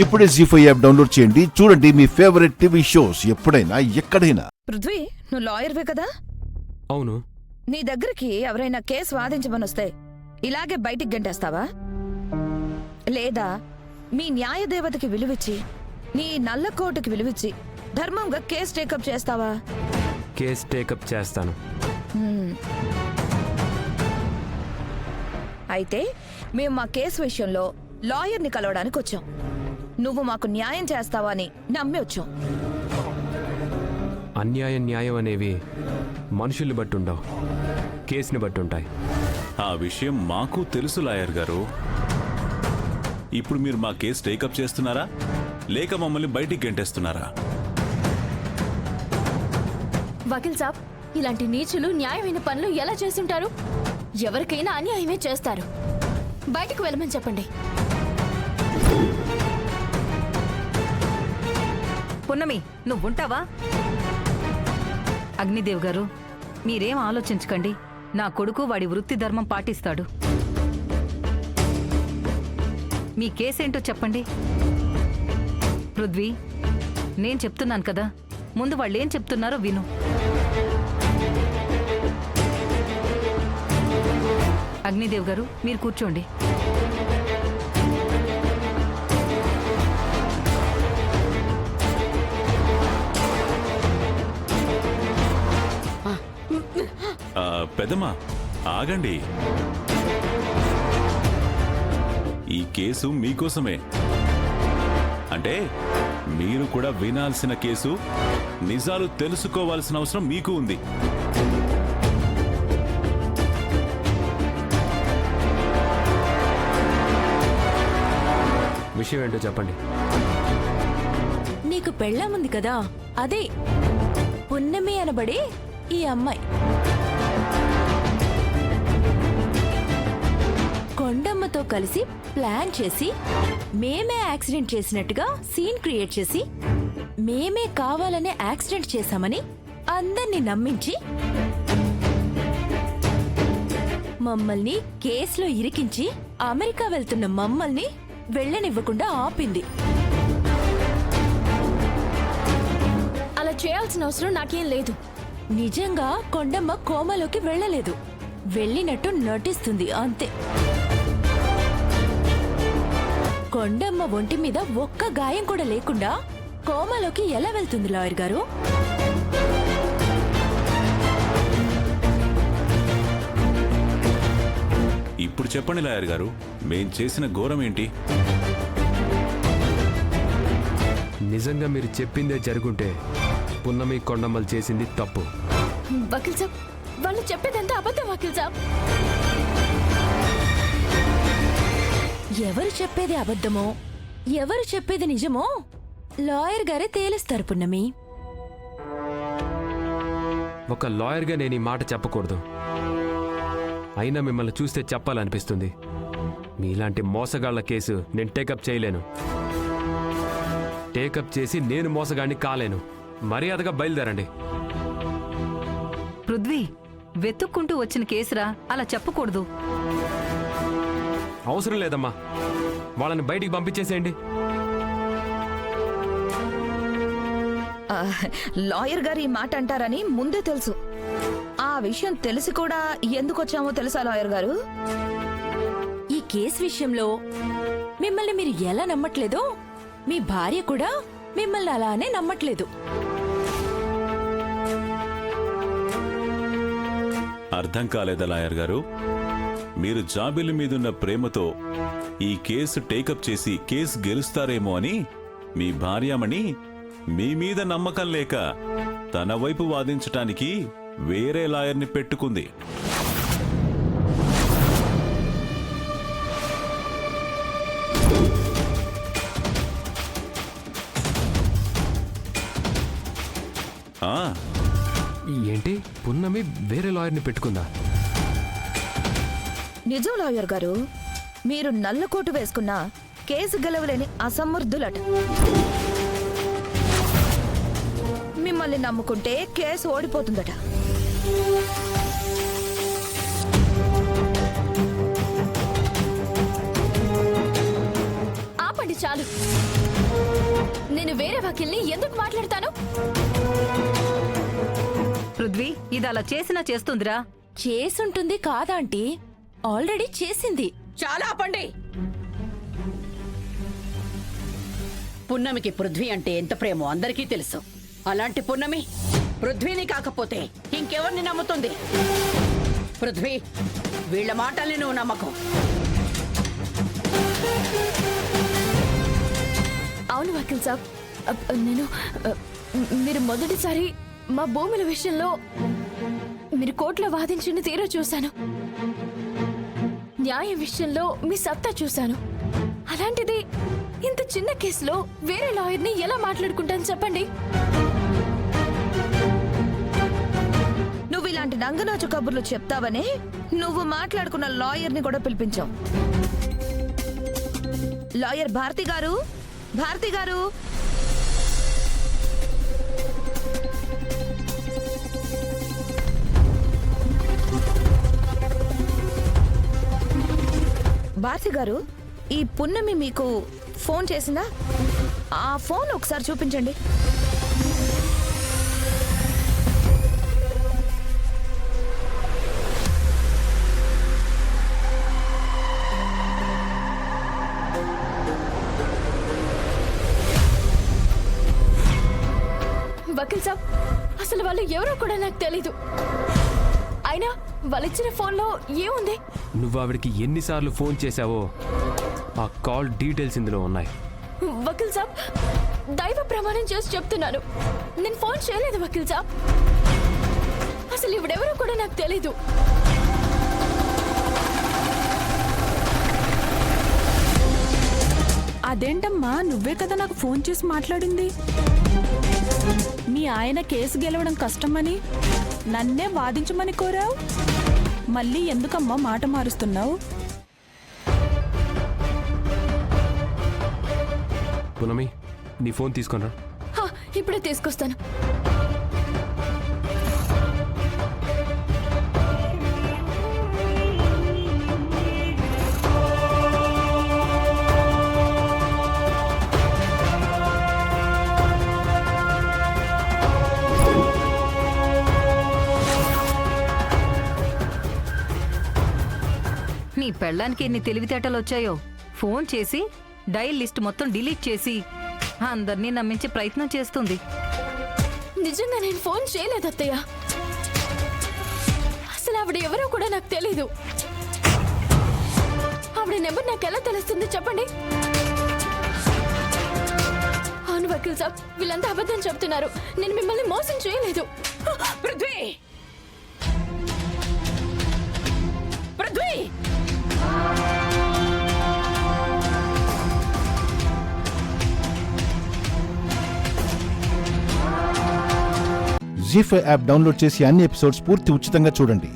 ఇప్పుడే జీ5 app download చేయండి. చూడండి మీ ఫేవరెట్ టీవీ షోస్ ఎప్పుడైనా ఎక్కడైనా. పృథ్వీ, నువ్వు లాయర్వే కదా? అవును. నీ దగ్గరికి ఎవరైనా కేసు వాదించమని వస్తే ఇలాగే బయటికి గంటేస్తావా, లేదా మీ న్యాయదేవతకి విలువిచ్చి నీ నల్ల కోటుకి విలువిచ్చి ధర్మంగా కేసు టేకప్ చేస్తావా? కేసు టేకప్ చేస్తాను. అయితే మేము మా కేసు విషయంలో లాయర్ని కలవడానికి వచ్చాం. నువ్వు మాకు న్యాయం చేస్తావా అని నమ్మి వచ్చాం. అన్యాయం న్యాయం అనేవి మనుషుల్ని బట్టి ఉండవు, కేసుని బట్టి ఉంటాయి. ఆ విషయం మాకు తెలుసు లాయర్ గారు. ఇప్పుడు మీరు మా కేసు టేకప్ చేస్తున్నారా, లేక మమ్మల్ని బయటికి గెంటేస్తున్నారా? వకీల్ సాబ్, ఇలాంటి నీచులు న్యాయమైన పనులు ఎలా చేస్తుంటారు? ఎవరికైనా అన్యాయమే చేస్తారు. బయటకు వెళ్ళమని చెప్పండి. పున్నమి, నువ్వుంటావా? అగ్నిదేవ్ గారు, మీరేం ఆలోచించకండి. నా కొడుకు వాడి వృత్తి ధర్మం పాటిస్తాడు. మీ కేసేంటో చెప్పండి. పృథ్వీ, నేను చెప్తున్నాను కదా, ముందు వాళ్ళేం చెప్తున్నారో విను. అగ్నిదేవ్ గారు, మీరు కూర్చోండి. పెదమా, ఆగండి. ఈ కేసు మీకోసమే. అంటే మీరు కూడా వినాల్సిన కేసు, నిజాలు తెలుసుకోవాల్సిన అవసరం మీకు ఉంది. విషయం ఏంటో చెప్పండి. నీకు పెళ్ళాముంది కదా, అదే పున్నమి అనబడే ఈ అమ్మాయి కొండమ్మతో కలిసి ప్లాన్ చేసి మేమే యాక్సిడెంట్ చేసినట్టుగా సీన్ క్రియేట్ చేసి మేమే కావాలనే యాక్సిడెంట్ చేశామని అందర్నీ నమ్మించి మమ్మల్ని కేసులో ఇరికించి అమెరికా వెళ్తున్న మమ్మల్ని వెళ్ళనివ్వకుండా ఆపింది. అలా చేయాల్సిన అవసరం నాకేం లేదు. నిజంగా కొండమ్మ కోమలోకి వెళ్ళలేదు, వెళ్ళినట్టు నటిస్తుంది అంతే. కొండమ్మ ఒంటి మీద ఒక్క గాయం కూడా లేకుండా కోమలోకి ఎలా వెళ్తుంది లాయర్ గారు? ఇప్పుడు చెప్పండి లాయర్ గారు, మేం చేసిన ఘోరం ఏంటి? నిజంగా మీరు చెప్పిందే జరుగుంటే పున్నమి కొండమ్మలు చేసింది తప్పు. వకీల్ సాబ్, వాళ్ళు చెప్పేదంతా అబద్ధం వకీల్ సాబ్. ఎవరు చెప్పేది అబద్ధమో ఎవరు చెప్పేది నిజమో లాయర్ గారే తేలుస్తారు పున్నమి. ఒక లాయర్గా నేను ఈ మాట చెప్పకూడదు, అయినా మిమ్మల్ని చూస్తే చెప్పాలనిపిస్తుంది. మీలాంటి మోసగాళ్ల కేసు నేను టేకప్ చేయలేను. టేకప్ చేసి నేను మోసగాడిని కాలేను. మర్యాదగా బయలుదేరండి. పృథ్వీ, వెతుక్కుంటూ వచ్చిన కేసురా, అలా చెప్పకూడదు. అవసరం లేదమ్మా, వాళ్ళని బయటికి పంపించేసేయండి. లాయర్ గారు ఈ మాట అంటారని ముందే తెలుసు. ఆ విషయం తెలిసి కూడా ఎందుకు వచ్చామో తెలుసా లాయర్ గారు? ఈ కేసు విషయంలో మిమ్మల్ని మీరు ఎలా నమ్మట్లేదో మీ భార్య కూడా మిమ్మల్ని అలానే నమ్మట్లేదు. అర్థం కాలేదా లాయర్ గారు? మీరు జాబిలి మీదున్న ప్రేమతో ఈ కేసు టేకప్ చేసి కేసు గెలుస్తారేమో అని మీ భార్యమణి మీ మీద నమ్మకం లేక తన వైపు వాదించటానికి వేరే లాయర్ని పెట్టుకుంది. ఏంటి, పున్నమి వేరే లాయర్ని పెట్టుకుందా? నిజం లాయర్ గారు, మీరు నల్లకోటు వేసుకున్న కేసు గెలవలేని అసమర్థులట. మిమ్మల్ని నమ్ముకుంటే కేసు ఓడిపోతుందట. ఆపండి చాలు. నేను వేరే వకీల్ని ఎందుకు మాట్లాడతాను? పృథ్వీ ఇది అలా చేసినా చేస్తుందిరా. చేసుంటుంది కాదాంటీ, ఆల్రెడీ చేసింది. చాలా ఆపండి. పున్నమికి పృథ్వీ అంటే ఎంత ప్రేమో అందరికీ తెలుసు. అలాంటి పున్నమి పృథ్వీని కాకపోతే ఇంకెవరిని నమ్ముతుంది? పృథ్వీ, వీళ్ళ మాటల్ని నువ్వు నమ్మకం. అవును వకీల్ సాబ్, నేను మీరు మొదటిసారి మా భూముల విషయంలో మీరు కోర్టులో వాదించిన తీరు చూశాను. న్యాయ విషయంలో మీ సత్తా చూశాను. అలాంటిది ఇంత చిన్న కేసులో వేరే లాయర్ని ఎలా మాట్లాడుకుంటాను చెప్పండి? నువ్వు ఇలాంటి నంగనాచు కబుర్లు చెప్తావనే నువ్వు మాట్లాడుకున్న లాయర్ని కూడా పిలిపించావు. లాయర్ భారతి గారు, భారతి గారు, భారతి గారు, ఈ పున్నమి మీకు ఫోన్ చేసిందా? ఆ ఫోన్ ఒకసారి చూపించండి. వకీల్ సాబ్, అసలు వాళ్ళు ఎవరో కూడా నాకు తెలీదు. అయినా వాళ్ళిచ్చిన ఫోన్లో ఏముంది? నువ్వు ఆవిడకి ఎన్నిసార్లు ఫోన్ చేశావో ఆ కాల్ డీటెయిల్స్ ఇందులో ఉన్నాయి. వకీల్ సాబ్, దైవ ప్రమాణం చేసి చెప్తున్నాను, నేను ఫోన్ చేయలేదు వకీల్ సాబ్. అసలు ఇవిడెవరో కూడా నాకు తెలీదు. అదేంటమ్మా, నువ్వే కదా నాకు ఫోన్ చేసి మాట్లాడింది. మీ ఆయన కేసు గెలవడం కష్టమని నన్నే వాదించమని కోరావు. మళ్ళీ ఎందుకమ్మా మాట మారుస్తున్నావు? పునమి, నీ ఫోన్ తీసుకొనరా. హా, ఇప్పుడే తీసుకొస్తాను. నీ పెళ్ళానికి ఎన్ని తెలివితేటలు వచ్చాయో. ఫోన్ చేసి డైల్ లిస్ట్ మొత్తం డిలీట్ చేసి అందరినీ నమ్మించే ప్రయత్నం చేస్తుంది. నిజంగా నేను ఫోన్ చేయలేదు అత్తయ్య. అసలు ఆవిడ ఎవరో కూడా నాకు తెలీదు. ఆవిడ నెంబర్ నాకు ఎలా తెలుస్తుంది చెప్పండి? అవును వకీల్ సాబ్, వీళ్ళంతా అబద్ధం చెప్తున్నారు. నేను మిమ్మల్ని మోసం చేయలేదు. పృథ్వీ, పృథ్వీ, జీ5 యాప్ డౌన్లోడ్ చేసి అన్ని ఎపిసోడ్స్ పూర్తి ఉచితంగా చూడండి.